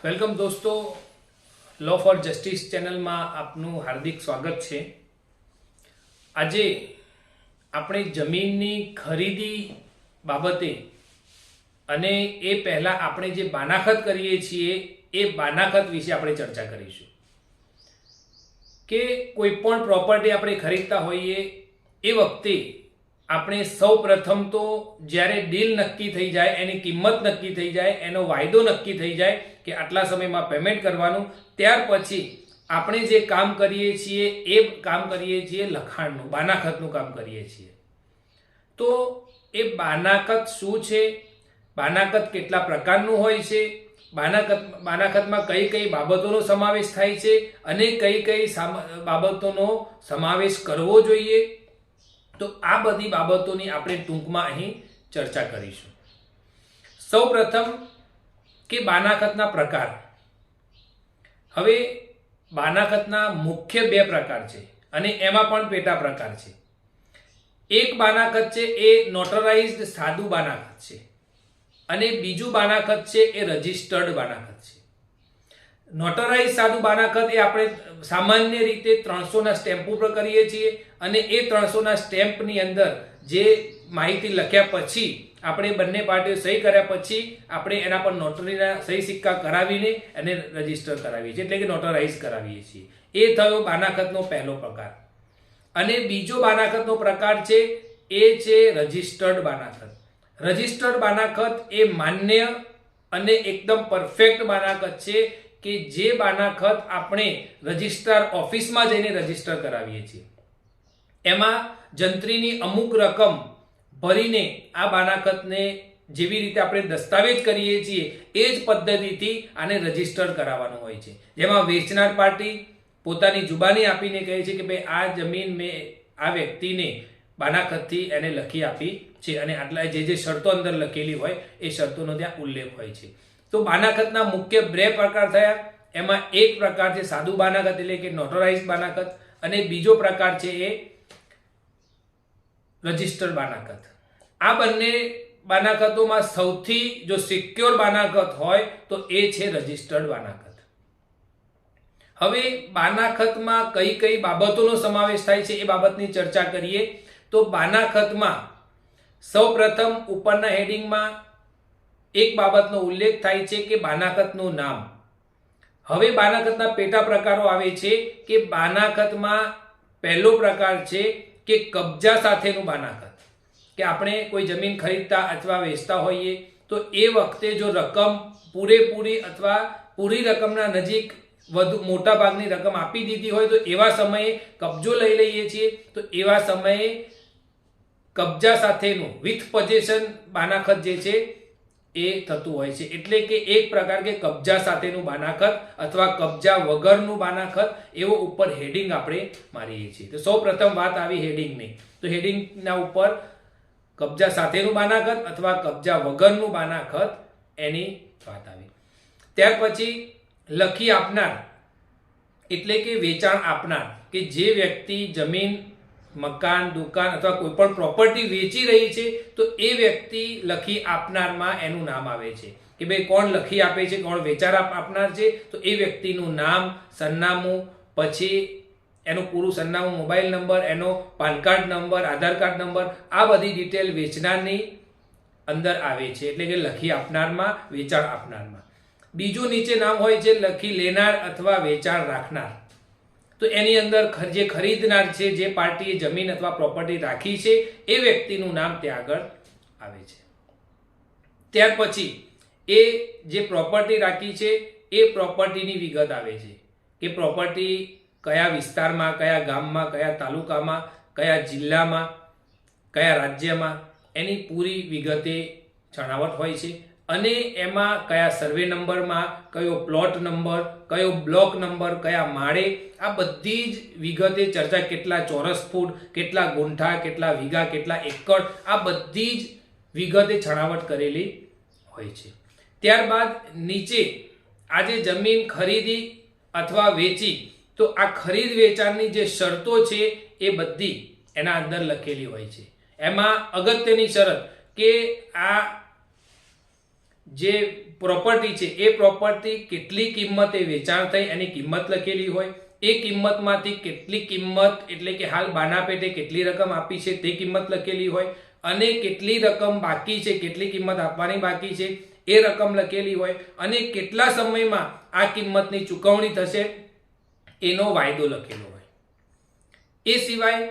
Welcome દોસ્તો, લો for justice ચેનલમાં આપનું હાર્દિક સ્વાગત છે। આજે આપણે જમીનની ખરીદી બાબતે અને એ પહેલા આપણે જે બાનાખત કરીએ છીએ એ બાનાખત વિશે આપણે ચર્ચા કરીશું કે કોઈ પણ પ્રોપર્ટી આપણે ખરીદતા હોઈએ એ વખતે આપણે સૌ પ્રથમ તો જ્યારે ડીલ નક્કી થઈ જાય, એની કિંમત નક્કી થઈ જાય, એનો વાયદો નક્કી થઈ જાય કે આટલા સમયમાં પેમેન્ટ કરવાનું, ત્યાર પછી આપણે જે કામ કરીએ છીએ એ કામ કરીએ છીએ લખાણનું, બાનાખતનું કામ કરીએ છીએ। તો એ બાનાખત શું છે, બાનાખત કેટલા પ્રકારનું હોય છે, બાનાખતમાં કઈ કઈ બાબતોનો સમાવેશ થાય છે અને કઈ કઈ બાબતોનો સમાવેશ કરવો જોઈએ, તો આ બધી બાબતોની આપણે ટૂંકમાં અહીં ચર્ચા કરીશું। સૌ પ્રથમ કે બાનાખતના પ્રકાર। હવે બાનાખતના મુખ્ય બે પ્રકાર છે અને એમાં પણ પેટા પ્રકાર છે। એક બાનાખત છે એ નોટરાઇઝ્ડ સાદું બાનાખત છે અને બીજું બાનાખત છે એ રજિસ્ટર્ડ બાનાખત છે। નોટરાઇઝ સાદું બાનાખત એ આપણે સામાન્ય રીતે 300ના સ્ટેમ્પ ઉપર કરીએ છીએ અને એ 300ના સ્ટેમ્પની અંદર જે માહિતી લખ્યા પછી આપણે બંને પાર્ટીઓ સહી કર્યા પછી આપણે એના પર નોટરીના સહી સિક્કા કરાવીને એને રજીસ્ટર કરાવીએ છીએ, એટલે કે નોટરાઇઝ કરાવીએ છીએ। એ થયો બાનાખતનો પહેલો પ્રકાર। અને બીજો બાનાખતનો પ્રકાર છે એ છે રજિસ્ટર્ડ બાનાખત। રજિસ્ટર્ડ બાનાખત એ માન્ય અને એકદમ પરફેક્ટ બાનાખત છે કે જે બાનાખત આપણે રજિસ્ટ્રાર ઓફિસમાં જઈને રજિસ્ટર કરાવીએ છીએ। એમાં જંત્રીની અમુક રકમ ભરીને આ બાનાખતને જેવી રીતે આપણે દસ્તાવેજ કરીએ છીએ એ જ પદ્ધતિથી આને રજિસ્ટર કરાવવાનું હોય છે, જેમાં વેચનાર પાર્ટી પોતાની જુબાની આપીને કહે છે કે ભાઈ આ જમીન મેં આ વ્યક્તિને બાનાખતથી એને લખી આપી છે અને આટલા જે શરતો અંદર લખેલી હોય એ શરતોનો ત્યાં ઉલ્લેખ હોય છે। તો બાનાખતના મુખ્ય બે પ્રકાર થયા। એમાં એક પ્રકાર છે સાદું બાનાખત એટલે કે નોટરાઇઝ બાનાખત અને બીજો પ્રકાર છે એ રજિસ્ટર્ડ બાનાખત। આ બંને બાનાખતોમાં સૌથી જો સિક્યોર બાનાખત હોય તો એ છે રજિસ્ટર્ડ બાનાખત। હવે બાનાખતમાં કઈ કઈ બાબતોનો સમાવેશ થાય છે એ બાબતની ચર્ચા કરીએ તો બાનાખતમાં સૌ પ્રથમ ઉપરના હેડિંગમાં એક બાબતનો ઉલ્લેખ થાય છે કે બાનાખતનું નામ। હવે બાનાખતના પેટા પ્રકારો આવે છે કે બાનાખતમાં પહેલો પ્રકાર છે કે કબજા સાથેનું બાનાખત, કે આપણે કોઈ જમીન ખરીદતા અથવા વેચતા હોઈએ તો એ વખતે જો રકમ પૂરેપૂરી અથવા પૂરી રકમના નજીક વધુ મોટા ભાગની રકમ આપી દીધી હોય તો એવા સમયે કબજો લઈ લઈએ છીએ, તો એવા સમયે કબજા સાથેનું વિથ પોઝેશન બાનાખત જે છે એ થતું હોય છે। એટલે કે એક પ્રકાર કે કબજા સાથેનું બાનાખત અથવા કબજા વગરનું બાનાખત, એવો ઉપર હેડિંગ આપણે મારીએ છીએ। તો સૌ પ્રથમ વાત આવી હેડિંગની, તો હેડિંગના ઉપર કબજા સાથેનું બાનાખત અથવા કબજા વગરનું બાનાખત એની વાત આવી। ત્યાર પછી લખી આપનાર એટલે કે વેચાણ આપનાર, કે જે વ્યક્તિ જમીન, મકાન, દુકાન અથવા કોઈ પણ પ્રોપર્ટી વેચી રહી છે તો એ વ્યક્તિ લખી આપનારમાં એનું નામ આવે છે કે ભાઈ કોણ લખી આપે છે, કોણ વેચાણ આપનાર છે, તો એ વ્યક્તિનું નામ, સરનામું, પછી એનું પૂરું સરનામું, મોબાઈલ નંબર, એનો પાન કાર્ડ નંબર, આધાર કાર્ડ નંબર, આ બધી ડિટેલ વેચનારની અંદર આવે છે, એટલે કે લખી આપનારમાં, વેચાણ આપનારમાં। બીજું નીચે નામ હોય છે લખી લેનાર અથવા વેચાણ રાખનાર, તો એની અંદર જે ખરીદનાર છે, જે પાર્ટીએ જમીન અથવા પ્રોપર્ટી રાખી છે એ વ્યક્તિનું નામ ત્યાં આગળ આવે છે। ત્યાર પછી એ જે પ્રોપર્ટી રાખી છે એ પ્રોપર્ટીની વિગત આવે છે કે પ્રોપર્ટી કયા વિસ્તારમાં, કયા ગામમાં, કયા તાલુકામાં, કયા જિલ્લામાં, કયા રાજ્યમાં, એની પૂરી વિગતે છણાવટ હોય છે અને એમાં કયા સર્વે નંબરમાં, કયો પ્લોટ નંબર, કયો બ્લોક નંબર, કયા માળે, આ બધી જ વિગતે ચર્ચા, કેટલા ચોરસ ફૂટ, કેટલા ગુંઠા, કેટલા વીઘા, કેટલા એકડ, આ બધી જ વિગતે છણાવટ કરેલી હોય છે। ત્યારબાદ નીચે આજે જમીન ખરીદી અથવા વેચી તો આ ખરીદ વેચાણની જે શરતો છે એ બધી એના અંદર લખેલી હોય છે। એમાં અગત્યની શરત કે આ જે પ્રોપર્ટી છે એ પ્રોપર્ટી કેટલી કિંમતે વેચાણ થઈ એની કિંમત લખેલી હોય, એ કિંમતમાંથી કેટલી કિંમત એટલે કે હાલ બાના પેટે કેટલી રકમ આપી છે તે કિંમત લખેલી હોય, અને કેટલી રકમ બાકી છે, કેટલી કિંમત આપવાની બાકી છે એ રકમ લખેલી હોય, અને કેટલા સમયમાં આ કિંમતની ચૂકવણી થશે એનો વાયદો લખેલો હોય. એ સિવાય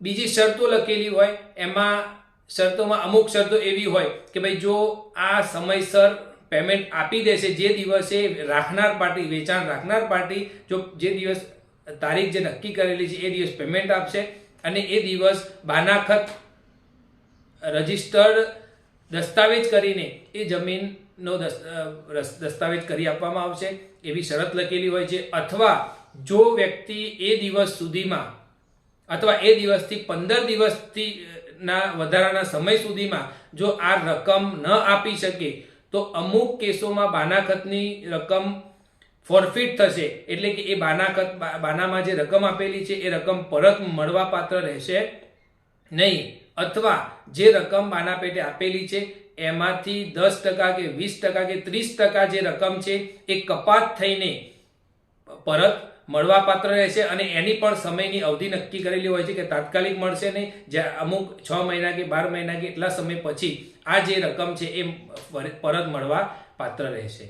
બીજી શરતો લખેલી હોય. એમાં શરતોમાં અમુક શરતો એવી હોય કે ભાઈ જો આ સમયસર પેમેન્ટ આપી દેશે, જે દિવસે રાખનાર પાર્ટી, વેચાણ રાખનાર પાર્ટી જો જે દિવસ તારીખ જે નક્કી કરેલી છે એ દિવસ પેમેન્ટ આપશે, અને એ દિવસ બાનાખત રજિસ્ટર્ડ દસ્તાવેજ કરીને એ જમીનનો દસ્તાવેજ કરી આપવામાં આવશે એવી શરત લખેલી હોય છે. અથવા જો વ્યક્તિ એ દિવસ સુધીમાં અથવા એ દિવસથી 15 દિવસથી ના વધારાના સમય સુધીમાં જો આ રકમ ન આપી શકે તો અમુક કેસોમાં બાનાખતની રકમ ફોરફિટ થશે, એટલે કે એ બાનામાં જે રકમ આપેલી છે એ રકમ પરત મળવા પાત્ર રહેશે નહીં. અથવા જે રકમ બાના પેટે આપેલી છે એમાંથી 10% કે 20% કે 30% જે રકમ છે એ કપાત થઈને પરત મળવા પાત્ર રહેશે, અને એની પણ સમયની અવધિ નક્કી કરેલી હોય છે કે તાત્કાલિક મળશે નહીં, જ્યાં અમુક 6 મહિના કે 12 મહિના કે એટલા સમય પછી આ જે રકમ છે એ પરત મળવા પાત્ર રહેશે.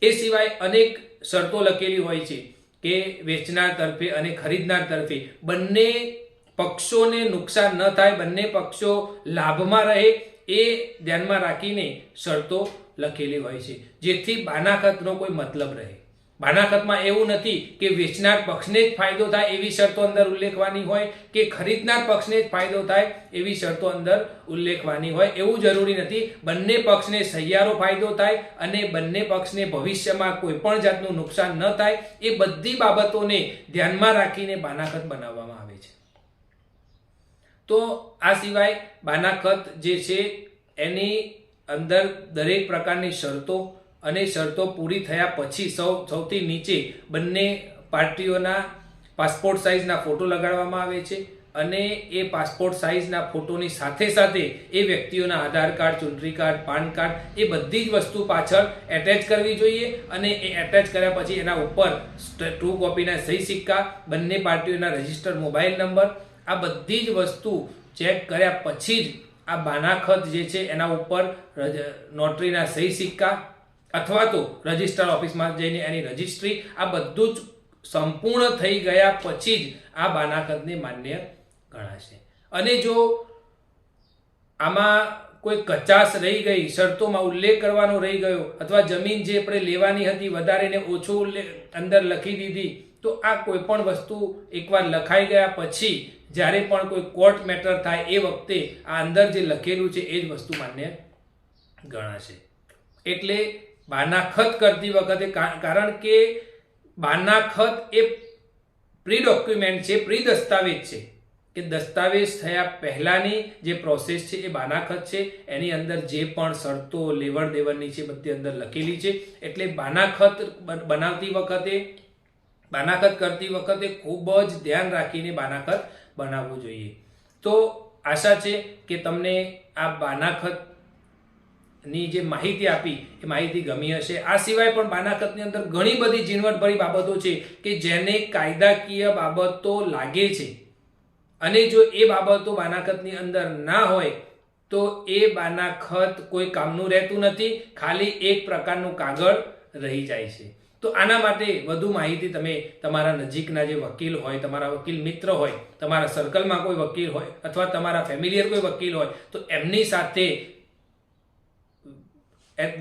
એ સિવાય અનેક શરતો લખેલી હોય છે કે વેચનાર તરફે અને ખરીદનાર તરફે બંને પક્ષોને નુકસાન ન થાય, બંને પક્ષો લાભમાં રહે એ ધ્યાનમાં રાખીને શરતો લખેલી હોય છે, જેથી બાનાખતનો કોઈ મતલબ રહે. બાનાખતમાં એવું નથી કે વેચનાર પક્ષને જ ફાયદો થાય એવી શરતો અંદર ઉલ્લેખવાની હોય કે ખરીદનાર પક્ષને જ ફાયદો થાય એવી શરતો અંદર ઉલ્લેખવાની હોય, એવું જરૂરી નથી. બંને પક્ષને સહિયારો ફાયદો થાય અને બંને પક્ષને ભવિષ્યમાં કોઈ પણ જાતનું નુકસાન ન થાય એ બધી બાબતોને ધ્યાનમાં રાખીને બાનાખત બનાવવામાં આવે છે. તો આ સિવાય બાનાખત જે છે એની અંદર દરેક પ્રકારની શરતો અને શરતો પૂરી થયા પછી સૌથી નીચે બંને પાર્ટીઓના પાસપોર્ટ સાઇઝના ફોટો લગાડવામાં આવે છે, અને એ પાસપોર્ટ સાઇઝના ફોટોની સાથે સાથે એ વ્યક્તિઓના આધાર કાર્ડ, ચૂંટણી કાર્ડ, પાન કાર્ડ એ બધી જ વસ્તુ પાછળ એટેચ કરવી જોઈએ. અને એ એટેચ કર્યા પછી એના ઉપર ટ્રુ કોપીના સહી સિક્કા, બંને પાર્ટીઓના રજિસ્ટર્ડ મોબાઈલ નંબર, આ બધી જ વસ્તુ ચેક કર્યા પછી જ આ બાનાખત જે છે એના ઉપર નોટરીના સહી સિક્કા અથવા તો રજિસ્ટર ઓફિસમાં જઈને એની રજિસ્ટ્રી, આ બધું જ સંપૂર્ણ થઈ ગયા પછી જ આ બાનાખતને માન્ય ગણાશે. અને જો આમાં કોઈ કચાશ રહી ગઈ, શરતોમાં ઉલ્લેખ કરવાનો રહી ગયો, અથવા જમીન જે આપણે લેવાની હતી વધારે ને ઓછું અંદર લખી દીધી, તો આ કોઈ પણ વસ્તુ એકવાર લખાઈ ગયા પછી જ્યારે પણ કોઈ કોર્ટ મેટર થાય એ વખતે આ અંદર જે લખેલું છે એ જ વસ્તુ માન્ય ગણાશે. એટલે બાનાખત કરતી વખતે, કારણ કે બાનાખત એ પ્રી ડોક્યુમેન્ટ છે, પ્રી દસ્તાવેજ છે, કે દસ્તાવેજ થયા પહેલાની જે પ્રોસેસ છે એ બાનાખત છે. એની અંદર જે પણ શરતો લેવડ દેવડની છે બધી અંદર લખેલી છે. એટલે બાનાખત બનાવતી વખતે, બાનાખત કરતી વખતે ખૂબ જ ધ્યાન રાખીને બાનાખત બનાવવું જોઈએ. તો આશા છે કે તમને આ બાનાખત ની જે માહિતી આપી એ માહિતી ગમી હશે. આ સિવાય પણ બાનાખતની અંદર ઘણી બધી ઝીણવટભરી બાબતો છે કે જેને કાયદાકીય બાબતો લાગે છે, અને જો એ બાબતો બાનાખતની અંદર ના હોય તો એ બાનાખત કોઈ કામનું રહેતું નથી, ખાલી એક પ્રકારનું કાગળ રહી જાય છે. તો આના માટે વધુ માહિતી તમે તમારા નજીકના જે વકીલ હોય, તમારા વકીલ મિત્ર હોય, તમારા સર્કલમાં કોઈ વકીલ હોય અથવા તમારા ફેમિલિયર કોઈ વકીલ હોય તો એમની સાથે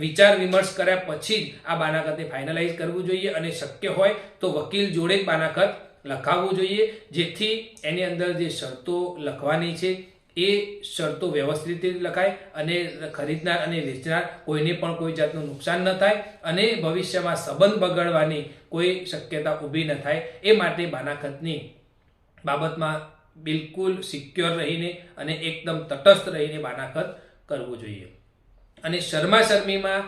વિચાર વિમર્શ કર્યા પછી જ આ બાનાખતને ફાઇનલાઇઝ કરવું જોઈએ, અને શક્ય હોય તો વકીલ જોડે જ બાનાખત લખાવવું જોઈએ, જેથી એની અંદર જે શરતો લખવાની છે એ શરતો વ્યવસ્થિત રીતે લખાય અને ખરીદનાર અને વેચનાર કોઈને પણ કોઈ જાતનું નુકસાન ન થાય અને ભવિષ્યમાં સંબંધ બગડવાની કોઈ શક્યતા ઊભી ન થાય. એ માટે બાનાખતની બાબતમાં બિલકુલ સિક્યોર રહીને અને એકદમ તટસ્થ રહીને બાનાખત કરવું જોઈએ. અને શરમાશરમીમાં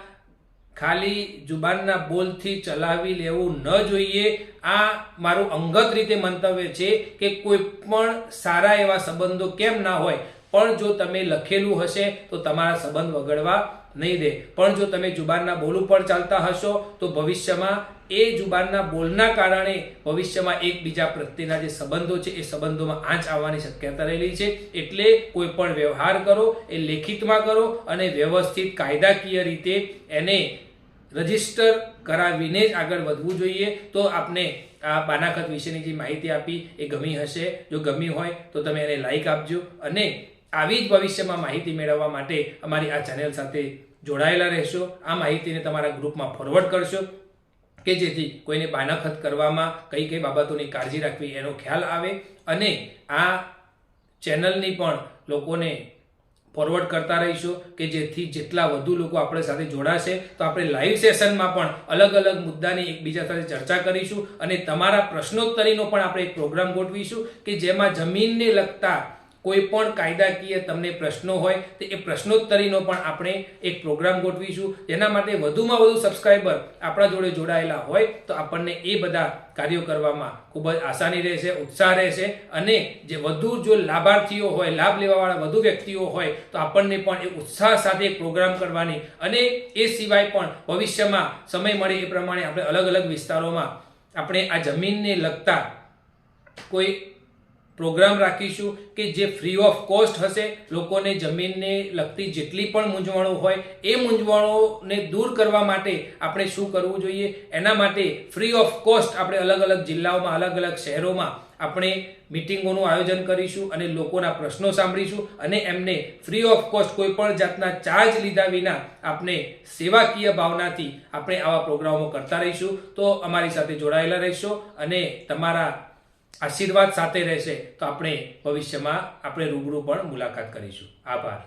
ખાલી જુબાનના બોલથી ચલાવી લેવું ન જોઈએ. આ મારું અંગત રીતે મંતવ્ય છે કે કોઈ પણ સારા એવા સંબંધો કેમ ના હોય, પણ જો તમે લખેલું હશે તો તમારા સંબંધ વગડવા નહીં દે. પણ જો તમે જુબાનના બોલ ઉપર ચાલતા હશો તો ભવિષ્યમાં એ જુબાનના બોલના કારણે ભવિષ્યમાં એકબીજા પ્રત્યેના જે સંબંધો છે એ સંબંધોમાં આંચ આવવાની શક્યતા રહેલી છે. એટલે કોઈ પણ વ્યવહાર કરો એ લેખિતમાં કરો અને વ્યવસ્થિત કાયદાકીય રીતે એને રજીસ્ટર કરાવીને જ આગળ વધવું જોઈએ. તો આપને આ બાનાખત વિશેની જે માહિતી આપી એ ગમી હશે. જો ગમી હોય તો તમે એને લાઈક આપજો અને આવી જ ભવિષ્યમાં માહિતી મેળવવા માટે અમારી આ ચેનલ સાથે જોડાયેલા રહેશો. આ માહિતીને તમારા ગ્રુપમાં ફોરવર્ડ કરશો કે જેથી કોઈને બાનાખત કરવામાં કઈ કઈ બાબતોની કાળજી રાખવી એનો ખ્યાલ આવે અને આ ચેનલની પણ લોકોને ફોરવર્ડ કરતા રહીશું કે જેથી જેટલા વધુ લોકો આપણી સાથે જોડાશે તો આપણે લાઈવ સેશનમાં પણ અલગ અલગ મુદ્દાની એકબીજા સાથે ચર્ચા કરીશું અને તમારા પ્રશ્નોત્તરીનો પણ આપણે એક પ્રોગ્રામ ગોઠવીશું કે જેમાં જમીનને લગતા કોઈ પણ કાયદાકીય તમને પ્રશ્નો હોય તો એ પ્રશ્નોત્તરીનો પણ આપણે એક પ્રોગ્રામ ગોઠવીશું. જેના માટે વધુમાં વધુ સબસ્ક્રાઈબર આપણા જોડે જોડાયેલા હોય તો આપણને એ બધા કાર્યો કરવામાં ખૂબ જ આસાની રહેશે, ઉત્સાહ રહેશે અને જે વધુ જો લાભાર્થીઓ હોય, લાભ લેવાવાળા વધુ વ્યક્તિઓ હોય તો આપણને પણ એ ઉત્સાહ સાથે પ્રોગ્રામ કરવાની અને એ સિવાય પણ ભવિષ્યમાં સમય મળે એ પ્રમાણે આપણે અલગ અલગ વિસ્તારોમાં આપણે આ જમીનને લગતા કોઈ પ્રોગ્રામ રાખીશું કે જે ફ્રી ઓફ કોસ્ટ હશે. લોકોને જમીનને લગતી જેટલી પણ મૂંઝવણો હોય એ મૂંઝવણોને દૂર કરવા માટે આપણે શું કરવું જોઈએ એના માટે ફ્રી ઓફ કોસ્ટ આપણે અલગ અલગ જિલ્લાઓમાં, અલગ અલગ શહેરોમાં આપણે મિટિંગોનું આયોજન કરીશું અને લોકોના પ્રશ્નો સાંભળીશું અને એમને ફ્રી ઓફ કોસ્ટ કોઈ પણ જાતના ચાર્જ લીધા વિના આપણે સેવાકીય ભાવનાથી આપણે આવા પ્રોગ્રામો કરતા રહીશું. તો અમારી સાથે જોડાયેલા રહેશો અને તમારા આશીર્વાદ સાથે રહેશે તો આપણે ભવિષ્યમાં આપણે રૂબરૂ પણ મુલાકાત કરીશું. આભાર.